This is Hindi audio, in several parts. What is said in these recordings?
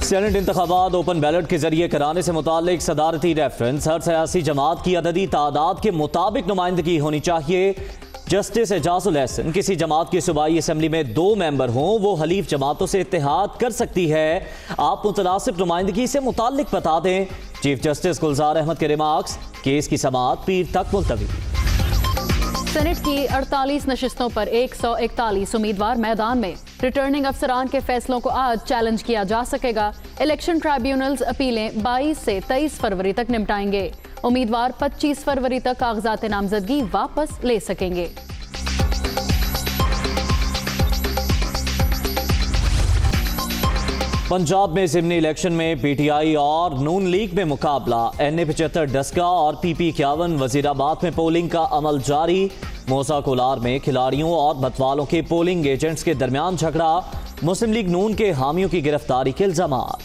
सेनेट इंतखाबात ओपन बैलेट के जरिए कराने से मुतालिक सदारती रेफरेंस हर सियासी जमात की अददी तादाद के मुताबिक नुमाइंदगी होनी चाहिए। जस्टिस एजाजुल एहसन किसी जमात की सूबाई असम्बली में 2 मेंबर हों वो हलीफ जमातों से इत्तेहाद कर सकती है। आप मुतनासिब नुमाइंदगी से मुतालिक बता दें। चीफ जस्टिस गुलजार अहमद के रिमार्क्स, केस की समाअत पीर तक मुलतवी। सेनेट की 48 नशिस्तों पर 141 उम्मीदवार मैदान में। रिटर्निंग अफसरान के फैसलों को आज चैलेंज किया जा सकेगा। इलेक्शन ट्राइब्यूनल्स अपीलें 22 से 23 फरवरी तक निपटाएंगे। उम्मीदवार 25 फरवरी तक कागजात नामजदगी वापस ले सकेंगे। पंजाब में ज़िमनी इलेक्शन में पीटीआई और नून लीग में मुकाबला। NA 75 डस्का और PP 51 वजीराबाद में पोलिंग का अमल जारी। मोसा कोलार में खिलाड़ियों और मतवालों के पोलिंग एजेंट्स के दरमियान झगड़ा। मुस्लिम लीग नून के हामियों की गिरफ्तारी के इल्जामात।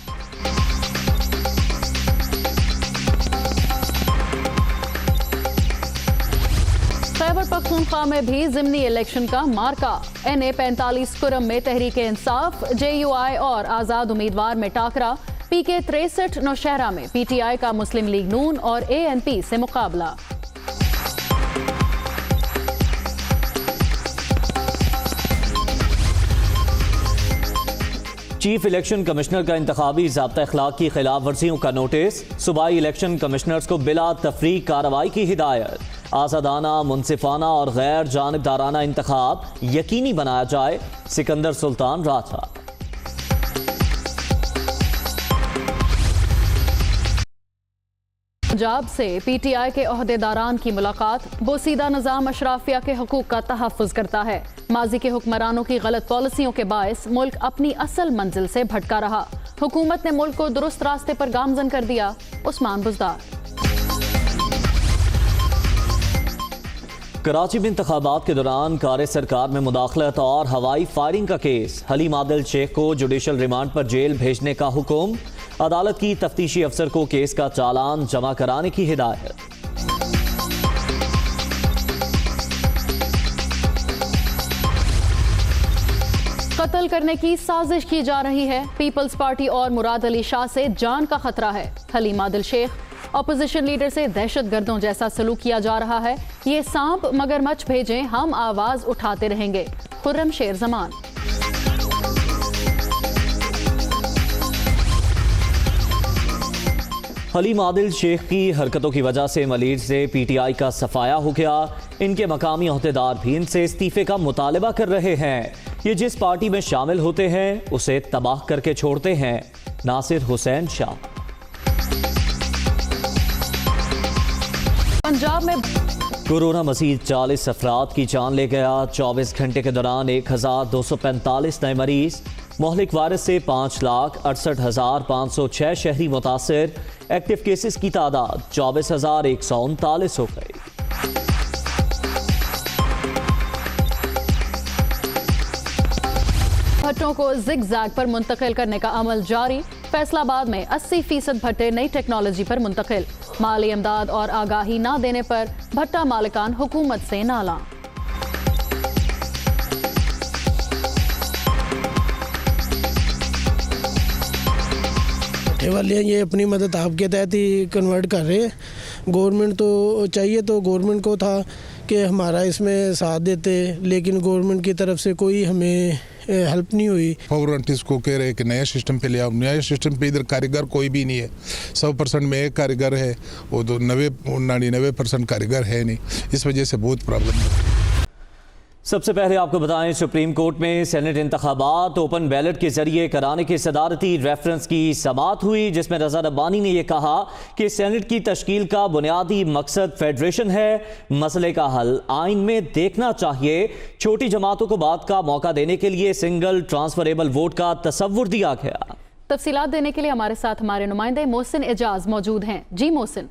खैबर पख्तूनख्वा में भी ज़िमनी इलेक्शन का मार्का। NA 45 कुरम में तहरीक इंसाफ, JUI और आज़ाद उम्मीदवार में टाकरा। PK 63 नौशहरा में PTI का मुस्लिम लीग नून और ANP से मुकाबला। चीफ इलेक्शन कमिश्नर का इंतखाबी ज़ाब्ता अखलाक की खिलाफ वर्जियों का नोटिस। सूबाई इलेक्शन कमिश्नर्स को बिला तफरीक कार्रवाई की हिदायत। आज़ादाना, मुनसिफाना और गैर जानिबदाराना इंतखाब यकीनी बनाया जाए। सिकंदर सुल्तान राठा। पंजाब से PTI के ओहदेदारान की मुलाकात। बोसीदा निज़ाम अशराफिया के हकूक का तहफ़्फ़ुज़ करता है। माजी के हुक्मरानों की गलत पॉलिसियों के बायस मुल्क अपनी असल मंजिल से भटका रहा। हुकूमत ने मुल्क को दुरुस्त रास्ते पर गामजन कर दिया। उस्मान बुज़दार। कराची में इंतखाबात के दौरान कार सरकार में मुदाखलत और हवाई फायरिंग का केस। हलीम आदिल शेख को जुडिशल रिमांड पर जेल भेजने का हुक्म। अदालत की तफ्तीशी अफसर को केस का चालान जमा कराने की हिदायत। कत्ल करने की साजिश की जा रही है। पीपल्स पार्टी और मुराद अली शाह से जान का खतरा है। हलीम आदिल शेख, अपोजिशन लीडर से दहशतगर्दों जैसा सलूक किया जा रहा है। ये सांप मगरमच्छ भेजें, हम आवाज उठाते रहेंगे। खुर्रम शेर जमान। हलीम आदिल शेख की हरकतों की वजह से मलीर से PTI का सफाया हो गया। इनके मकामी अहदेदार भी इनसे इस्तीफे का मुतालबा कर रहे हैं। ये जिस पार्टी में शामिल होते हैं उसे तबाह करके छोड़ते हैं। नासिर हुसैन शाह। पंजाब में कोरोना मजीद 40 अफराद की जान ले गया। 24 घंटे के दौरान 1245 नए मरीज। मोहलिक वायरस से 5,68,506 शहरी मुतासिर। एक्टिव केसेस की तादाद 24,139 हो गई। भट्टों को जिग-जैग पर मुंतकिल करने का अमल जारी। फैसलाबाद में 80% भट्टे नई टेक्नोलॉजी पर मुंतकिल। माली इमदाद और आगाही ना देने पर भट्टा मालिकान हुकूमत से नाला। भट्टे वाले ये अपनी मदद आपके तहत ही कन्वर्ट कर रहे हैं। गवर्नमेंट तो चाहिए तो गवर्नमेंट को था कि हमारा इसमें साथ देते, लेकिन गवर्नमेंट की तरफ से कोई हमें हेल्प नहीं हुई। फौरन इसको कह रहे कि नया सिस्टम पे ले आओ। नया सिस्टम पे इधर कारीगर कोई भी नहीं है। 100% में एक कारीगर है, वो तो 99% कारीगर है नहीं। इस वजह से बहुत प्रॉब्लम है। सबसे पहले आपको बताएं, सुप्रीम कोर्ट में सेनेट इंतखाबात ओपन बैलेट के जरिए कराने के सदारती रेफरेंस की समाअत हुई, जिसमें रजा रब्बानी ने यह कहा कि सेनेट की तश्कील का बुनियादी मकसद फेडरेशन है। मसले का हल आइन में देखना चाहिए। छोटी जमातों को बात का मौका देने के लिए सिंगल ट्रांसफरेबल वोट का तस्वुर दिया गया। तफसीलात देने के लिए हमारे साथ हमारे नुमाइंदे मोहसिन एजाज मौजूद हैं। जी मोहसिन।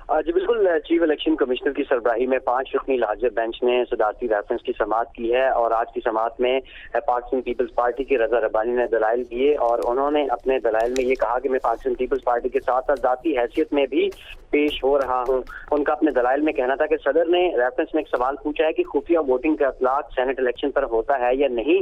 जी बिल्कुल, चीफ इलेक्शन कमिश्नर की सरबराही में 5 रुकनी लार्जर बेंच ने सदारती रेफरेंस की समाअत की है और आज की समाअत में पाकिस्तान पीपल्स पार्टी के रजा रब्बानी ने दलाइल दिए और उन्होंने अपने दलाइल में ये कहा कि मैं पाकिस्तान पीपल्स पार्टी के साथ साथ जाती हैसियत में भी पेश हो रहा हूं। उनका अपने दलाइल में कहना था कि सदर ने रेफरेंस में एक सवाल पूछा है कि खुफिया वोटिंग का इतलाक सेनेट इलेक्शन पर होता है या नहीं,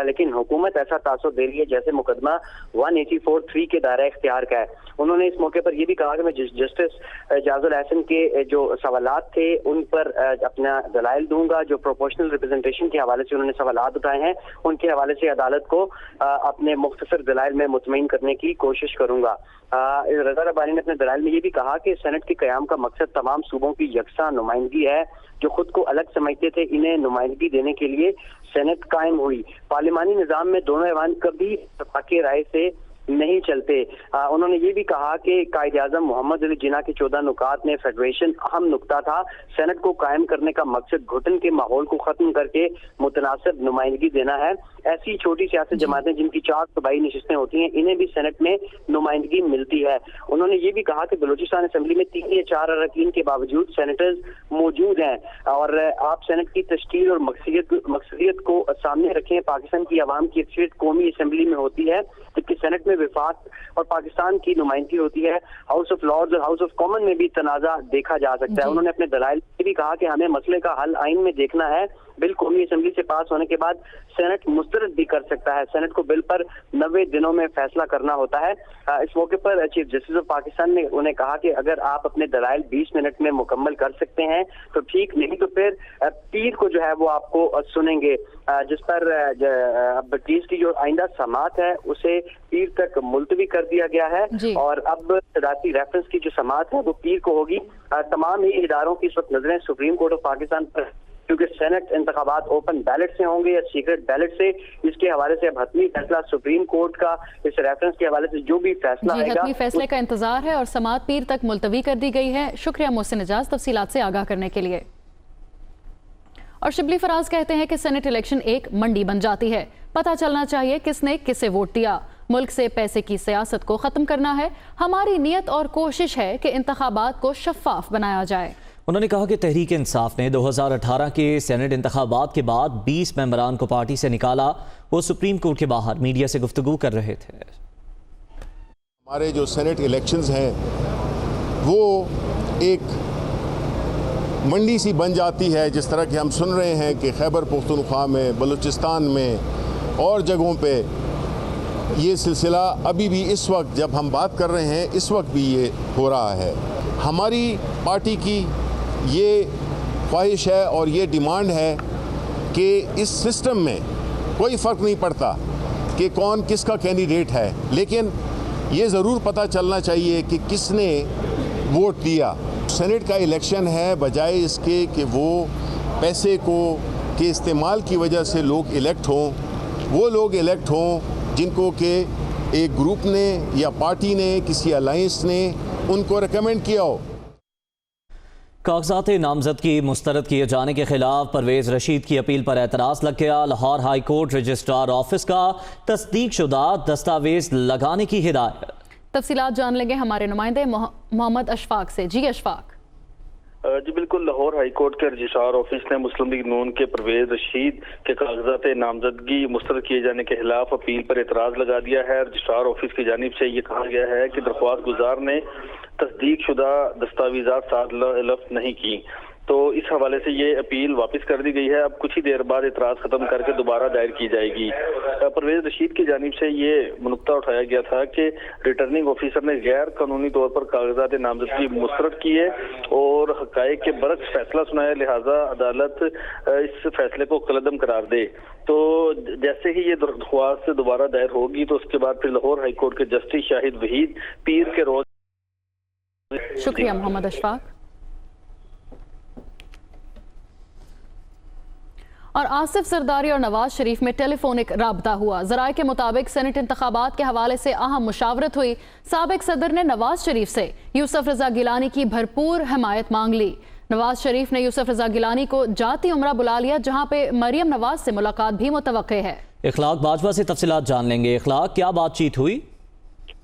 लेकिन हुकूमत ऐसा तासुर दे रही है जैसे मुकदमा 184(3) के दायरा इख्तियार का है। उन्होंने इस मौके पर यह भी कहा कि मैं जस्टिस एजाजुल एहसन के जो सवालात थे उन पर अपना दलाइल दूंगा। जो प्रोपोर्शनल रिप्रेजेंटेशन के हवाले से उन्होंने सवालात उठाए हैं उनके हवाले से अदालत को अपने मुख्तसर दलाइल में मुतमईन करने की कोशिश करूंगा। रजा रब्बानी ने अपने दलाइल में ये भी कहा कि सेनेट के क़याम का मकसद तमाम सूबों की यकसा नुमाइंदगी है। जो खुद को अलग समझते थे इन्हें नुमाइंदगी देने के लिए सेनेट कायम हुई। पार्लिमानी निज़ाम में दोनों ऐवान कभी इत्तेफाक़ी राय से नहीं चलते। उन्होंने ये भी कहा कि कायदे आज़म मोहम्मद अली जिन्ना के 14 नुकात में फेडरेशन अहम नुकता था। सेनेट को कायम करने का मकसद घुटन के माहौल को खत्म करके मुतनासिब नुमाइंदगी देना है। ऐसी छोटी सियासी जमातें जिनकी 4 सूबाई नशिस्तें होती हैं इन्हें भी सेनेट में नुमाइंदगी मिलती है। उन्होंने ये भी कहा कि बलूचिस्तान असेंबली में 3 या 4 अरकान के बावजूद सेनेटर्स मौजूद हैं और आप सेनेट की तश्कील और मकसदियत को सामने रखें। पाकिस्तान की आवाम की अक्सरियत कौमी असेंबली में होती है जबकि सेनेट में विफाक और पाकिस्तान की नुमाइंदगी होती है। हाउस ऑफ लॉर्ड्स और हाउस ऑफ कॉमन में भी तनाजा देखा जा सकता है। उन्होंने अपने दलाइल में भी कहा कि हमें मसले का हल आइन में देखना है। बिल कौमी असेंबली से पास होने के बाद सेनेट मुस्तरद भी कर सकता है। सेनेट को बिल पर 90 दिनों में फैसला करना होता है। इस मौके पर चीफ जस्टिस ऑफ पाकिस्तान ने उन्हें कहा कि अगर आप अपने दलाइल 20 मिनट में मुकम्मल कर सकते हैं तो ठीक, नहीं तो फिर पीर को जो है वो आपको सुनेंगे। जिस पर अब केस की जो आइंदा समाअत है उसे पीर तक मुलतवी कर दिया गया है और अब सदारती रेफरेंस की जो समाअत है वो पीर को होगी। तमाम ही इदारों की इस वक्त नजरें सुप्रीम कोर्ट ऑफ पाकिस्तान पर, क्योंकि सेनेट इंतखाबात ओपन बैलेट से होंगे या सीक्रेट बैलेट से, इसके हवाले से अब हतमी फैसला सुप्रीम कोर्ट का इस रेफरेंस के हवाले से जो भी फैसला आएगा हतमी फैसले का इंतजार है और समाअत पीर तक मुलतवी कर दी गई है। शुक्रिया मोहसिन एजाज तफसीलात से आगाह करने के लिए। और शिबली फराज कहते हैं कि सेनेट इलेक्शन एक मंडी बन जाती है, पता चलना चाहिए किसने किसे वोट दिया। मुल्क से पैसे की सियासत को खत्म करना है। हमारी नीयत और कोशिश है कि इंतखाबात को शफाफ बनाया जाए। उन्होंने कहा कि तहरीक इंसाफ ने 2018 के सेनेट इंतखाबात के बाद 20 मेंबरान को पार्टी से निकाला। वो सुप्रीम कोर्ट के बाहर मीडिया से गुफ्तगू कर रहे थे। हमारे जो सेनेट इलेक्शंस हैं वो एक मंडी सी बन जाती है। जिस तरह कि हम सुन रहे हैं कि खैबर पख्तूनख्वा में, बलूचिस्तान में और जगहों पे ये सिलसिला अभी भी इस वक्त जब हम बात कर रहे हैं इस वक्त भी ये हो रहा है। हमारी पार्टी की ये ख्वाहिश है और ये डिमांड है कि इस सिस्टम में कोई फ़र्क नहीं पड़ता कि कौन किसका कैंडिडेट है, लेकिन ये ज़रूर पता चलना चाहिए कि किसने वोट दिया। सेनेट का इलेक्शन है, बजाय इसके कि वो पैसे को के इस्तेमाल की वजह से लोग इलेक्ट हों, वो लोग इलेक्ट हों जिनको के एक ग्रुप ने या पार्टी ने, किसी अलायंस ने उनको रिकमेंड किया हो। कागजात नामजदगी मुस्तरद किए जाने के खिलाफ परवेज रशीद की अपील पर एतराज़ लग गया। Lahore high court registrar office का तस्दीक शुदा दस्तावेज लगाने की हिदायत। तफसीलात जान लेंगे हमारे नुमाइंदे मोहम्मद अशफाक से। जी अशफाक। जी बिल्कुल, लाहौर हाई कोर्ट के रजिस्ट्रार ऑफिस ने मुस्लिम लीग नून के परवेज रशीद के कागजात नामजदगी मुस्तरद किए जाने के खिलाफ अपील पर एतराज़ लगा दिया है। रजिस्ट्रार ऑफिस की जानिब से ये कहा गया है कि दरख्वास्त गुजार ने तस्दीक शुदा दस्तावेजात साथ लफ्ज़ नहीं की, तो इस हवाले से ये अपील वापस कर दी गई है। अब कुछ ही देर बाद एतराज़ खत्म करके दोबारा दायर की जाएगी। परवेज रशीद की जानिब से ये नुक्ता उठाया गया था कि रिटर्निंग ऑफिसर ने गैर कानूनी तौर पर कागजात नामजदगी मुस्तरद किए और हक़ाइक़ के बरक्स फैसला सुनाया, लिहाजा अदालत इस फैसले को कलअदम करार दे। तो जैसे ही ये दरख्वास्त दोबारा दायर होगी तो उसके बाद फिर लाहौर हाई कोर्ट के जस्टिस शाहिद वहीद पीर के रोज। शुक्रिया मोहम्मद अशफाक। और आसिफ सरदारी और नवाज शरीफ में टेलीफोनिक राबता हुआ। ज़राए के मुताबिक सेनेट इंतखाबात के हवाले से अहम मुशावरत हुई। साबिक सदर ने नवाज शरीफ से यूसुफ रजा गिलानी की भरपूर हमायत मांग ली। नवाज शरीफ ने यूसुफ रजा गिलानी को जाती उम्रा बुला लिया, जहां पे मरियम नवाज से मुलाकात भी मुतवक्के है। इखलाक बाजवा से तफसीलात जान लेंगे। इखलाक, क्या बातचीत हुई?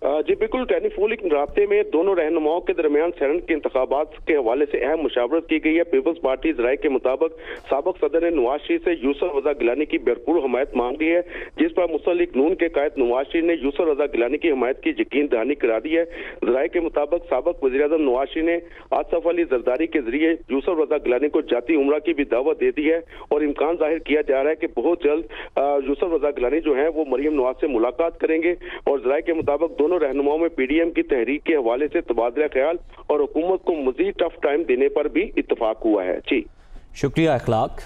जी बिल्कुल, टेलीफोनिक राब्ते में दोनों रहनुमाओं के दरमियान सेनेट के इंतखाबात के हवाले से अहम मुशावरत की गई है। पीपल्स पार्टी राय के मुताबिक साबिक सदर ने नवाज शरीफ से यूसुफ रजा गिलानी की भरपूर हमायत मांग ली है, जिस पर मुस्लिम लीग नून के कायद नवाज शरीफ ने यूसुफ रजा गिलानी की हमायत की यकीन दहानी करा दी है। राय के मुताबिक साबिक वज़ीर-ए-आज़म नवाज शरीफ ने आसफ अली जरदारी के जरिए यूसुफ रजा गिलानी को जाती उम्रा की भी दावत दे दी है और इम्कान जाहिर किया जा रहा है कि बहुत जल्द यूसुफ रजा गिलानी जो है वो मरियम नवाज से मुलाकात करेंगे। और राय के मुताबिक दोनों रहनुमाओं में पीडीएम की तहरीक के हवाले से तबादला ख्याल और हुकूमत को मजीद टफ टाइम देने पर भी इत्तफाक हुआ है। जी शुक्रिया अखलाक।